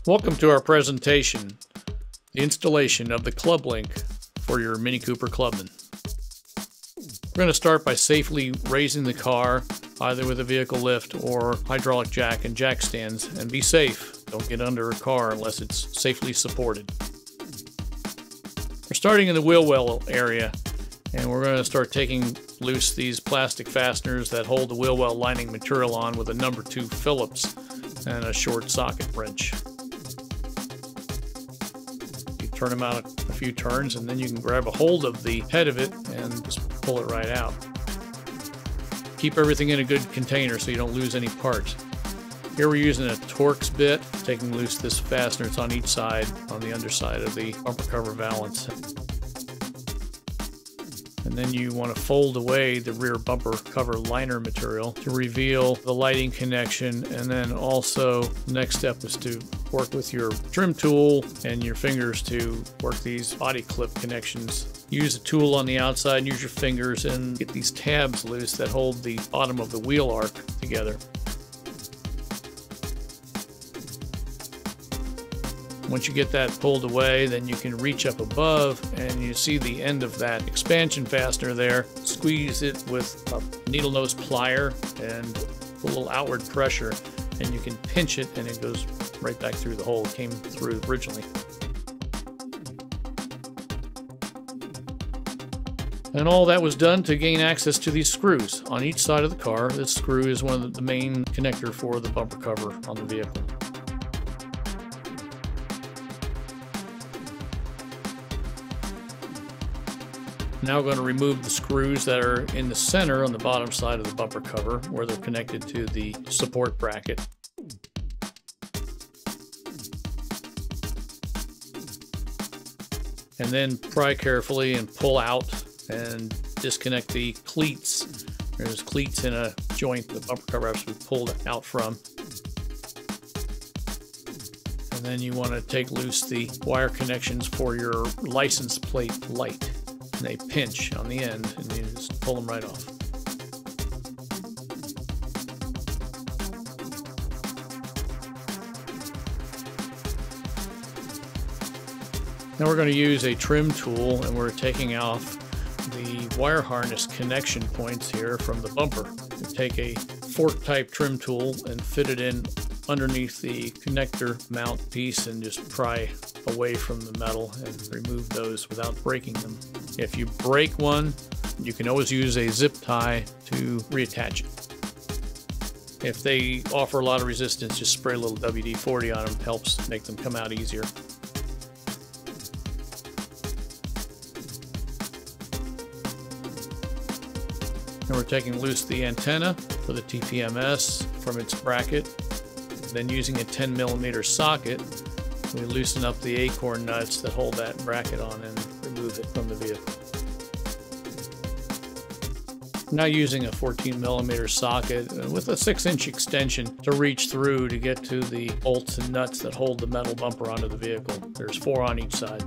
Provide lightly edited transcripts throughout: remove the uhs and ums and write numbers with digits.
Welcome to our presentation, the installation of the Club-Link for your Mini Cooper Clubman. We're going to start by safely raising the car, either with a vehicle lift or hydraulic jack and jack stands, and be safe. Don't get under a car unless it's safely supported. We're starting in the wheel well area, and we're going to start taking loose these plastic fasteners that hold the wheel well lining material on with a number 2 Phillips and a short socket wrench. You turn them out a few turns, and then you can grab a hold of the head of it and just pull it right out. Keep everything in a good container so you don't lose any parts. Here we're using a Torx bit, taking loose this fastener. It's on each side, on the underside of the bumper cover valance. And then you want to fold away the rear bumper cover liner material to reveal the lighting connection. And then also, the next step is to work with your trim tool and your fingers to work these body clip connections. Use a tool on the outside, use your fingers, and get these tabs loose that hold the bottom of the wheel arc together. Once you get that pulled away, then you can reach up above and you see the end of that expansion fastener there. Squeeze it with a needle nose plier and a little outward pressure, and you can pinch it and it goes right back through the hole it came through originally. And all that was done to gain access to these screws on each side of the car. This screw is one of the main connector for the bumper cover on the vehicle. Now we're going to remove the screws that are in the center on the bottom side of the bumper cover where they're connected to the support bracket. And then pry carefully and pull out and disconnect the cleats. There's cleats in a joint the bumper cover has to be pulled out from. And then you want to take loose the wire connections for your license plate light. And they pinch on the end, and you just pull them right off. Now we're going to use a trim tool, and we're taking off the wire harness connection points here from the bumper. We take a fork type trim tool and fit it in underneath the connector mount piece and just pry away from the metal and remove those without breaking them. If you break one, you can always use a zip tie to reattach it. If they offer a lot of resistance, just spray a little WD-40 on them. Helps make them come out easier. And we're taking loose the antenna for the TPMS from its bracket. Then using a 10mm socket, we loosen up the acorn nuts that hold that bracket on and remove it from the vehicle. Now using a 14mm socket with a 6-inch extension to reach through to get to the bolts and nuts that hold the metal bumper onto the vehicle. There's 4 on each side.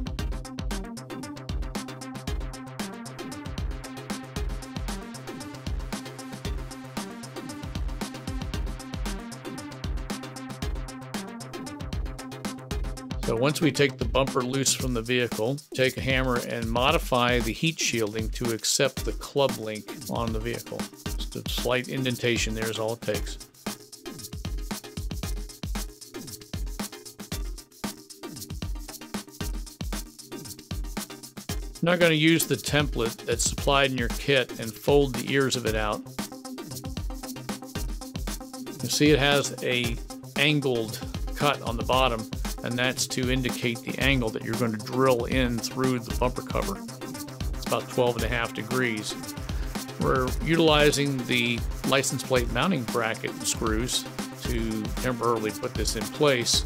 So once we take the bumper loose from the vehicle, take a hammer and modify the heat shielding to accept the Club-Link on the vehicle. Just a slight indentation there is all it takes. I'm now going to use the template that's supplied in your kit and fold the ears of it out. You see it has a angled cut on the bottom, and that's to indicate the angle that you're going to drill in through the bumper cover. It's about 12.5 degrees. We're utilizing the license plate mounting bracket screws to temporarily put this in place.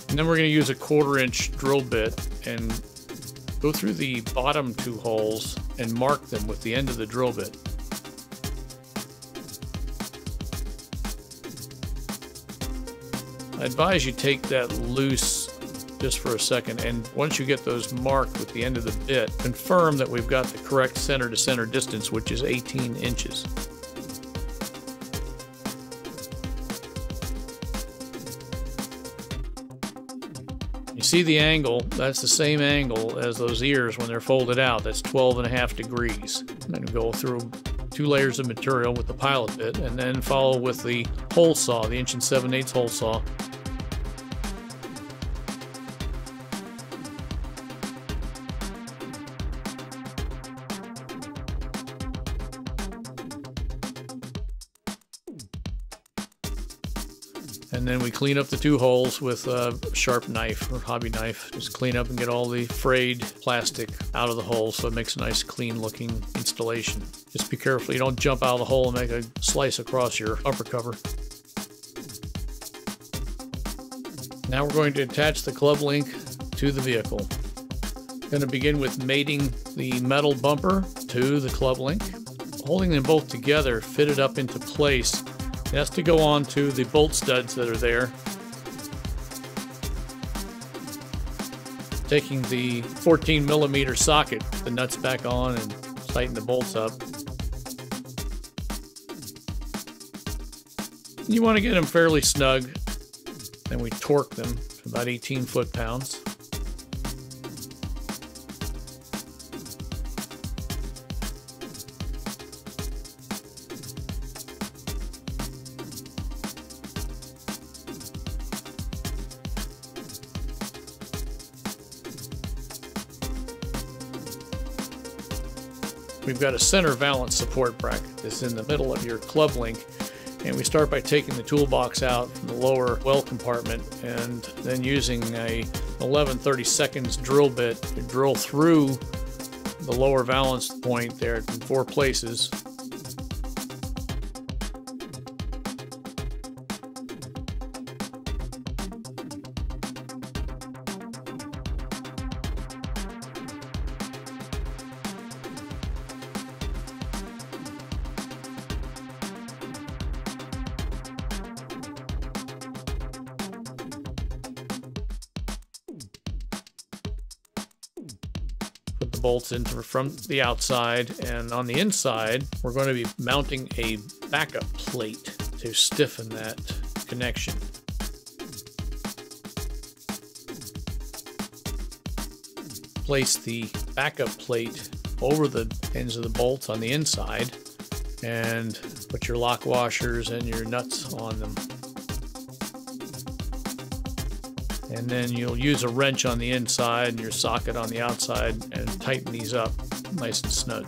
And then we're going to use a 1/4-inch drill bit and go through the bottom 2 holes and mark them with the end of the drill bit. advise you take that loose just for a second, and once you get those marked with the end of the bit, confirm that we've got the correct center to center distance, which is 18 inches. You see the angle, that's the same angle as those ears when they're folded out. That's 12.5 degrees. I'm going to go through 2 layers of material with the pilot bit, and then follow with the hole saw, the 1 7/8 hole saw. And then we clean up the 2 holes with a sharp knife or hobby knife. Just clean up and get all the frayed plastic out of the hole so it makes a nice clean looking installation. Just be careful you don't jump out of the hole and make a slice across your upper cover. Now we're going to attach the club link to the vehicle. Going to begin with mating the metal bumper to the club link. Holding them both together, fit it up into place. It has to go on to the bolt studs that are there. Taking the 14mm socket, the nuts back on and tighten the bolts up. You want to get them fairly snug. Then we torque them to about 18 foot-pounds. We've got a center valance support bracket that's in the middle of your club link, and we start by taking the toolbox out from the lower well compartment and then using a 11/32 drill bit to drill through the lower valance point there in 4 places. Put the bolts in from the outside, and on the inside we're going to be mounting a backup plate to stiffen that connection. Place the backup plate over the ends of the bolts on the inside and put your lock washers and your nuts on them. And then you'll use a wrench on the inside and your socket on the outside and tighten these up nice and snug.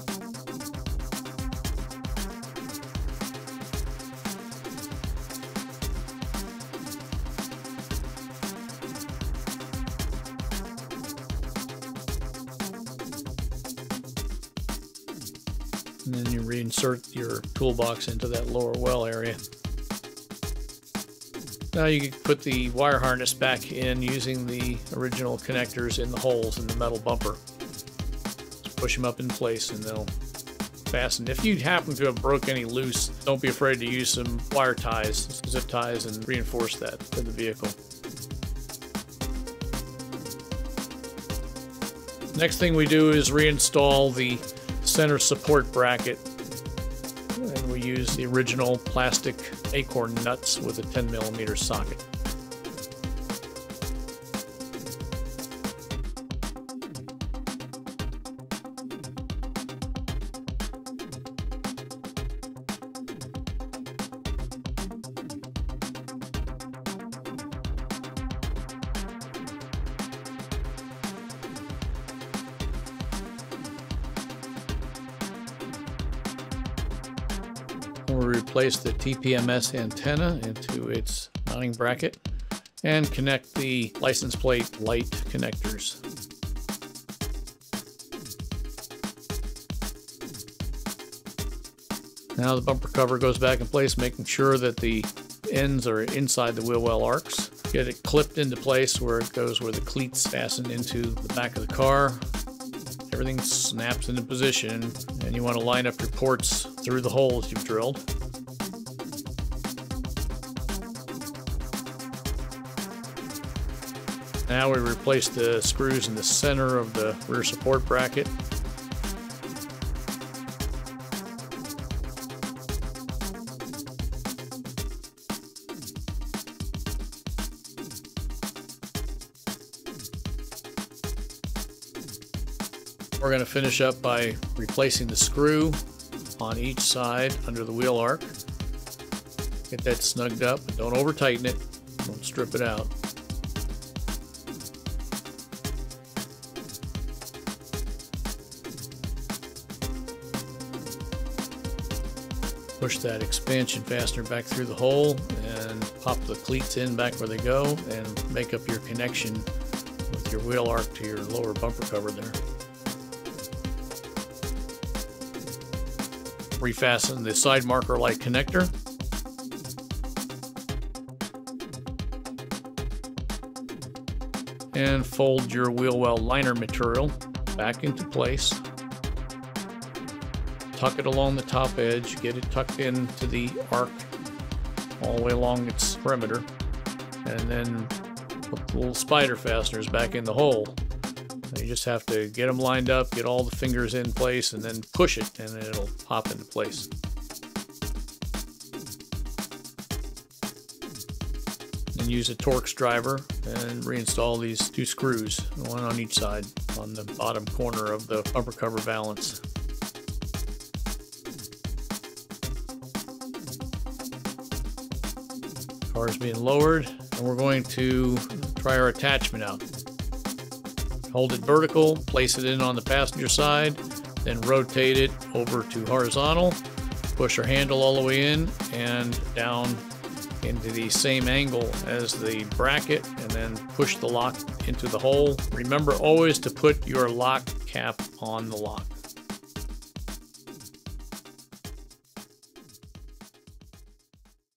And then you reinsert your toolbox into that lower well area. Now you can put the wire harness back in using the original connectors in the holes in the metal bumper. Just push them up in place and they'll fasten. If you happen to have broke any loose, don't be afraid to use some wire ties, zip ties, and reinforce that to the vehicle. Next thing we do is reinstall the center support bracket. And we use the original plastic acorn nuts with a 10mm socket. We'll replace the TPMS antenna into its mounting bracket and connect the license plate light connectors. Now the bumper cover goes back in place, making sure that the ends are inside the wheel well arcs. Get it clipped into place where it goes where the cleats fasten into the back of the car. Everything snaps into position, and you want to line up your ports through the holes you've drilled. Now we replace the screws in the center of the rear support bracket. We're going to finish up by replacing the screw on each side under the wheel arc. Get that snugged up, but don't over tighten it. Don't strip it out. Push that expansion fastener back through the hole and pop the cleats in back where they go and make up your connection with your wheel arc to your lower bumper cover there. Refasten the side marker light connector. And fold your wheel well liner material back into place. Tuck it along the top edge, get it tucked into the arc all the way along its perimeter, and then put the little spider fasteners back in the hole. You just have to get them lined up, get all the fingers in place, and then push it, and it'll pop into place. And use a Torx driver and reinstall these two screws, one on each side, on the bottom corner of the bumper cover valance. Car is being lowered, and we're going to try our attachment out. Hold it vertical, place it in on the passenger side, then rotate it over to horizontal, push our handle all the way in and down into the same angle as the bracket, and then push the lock into the hole. Remember always to put your lock cap on the lock.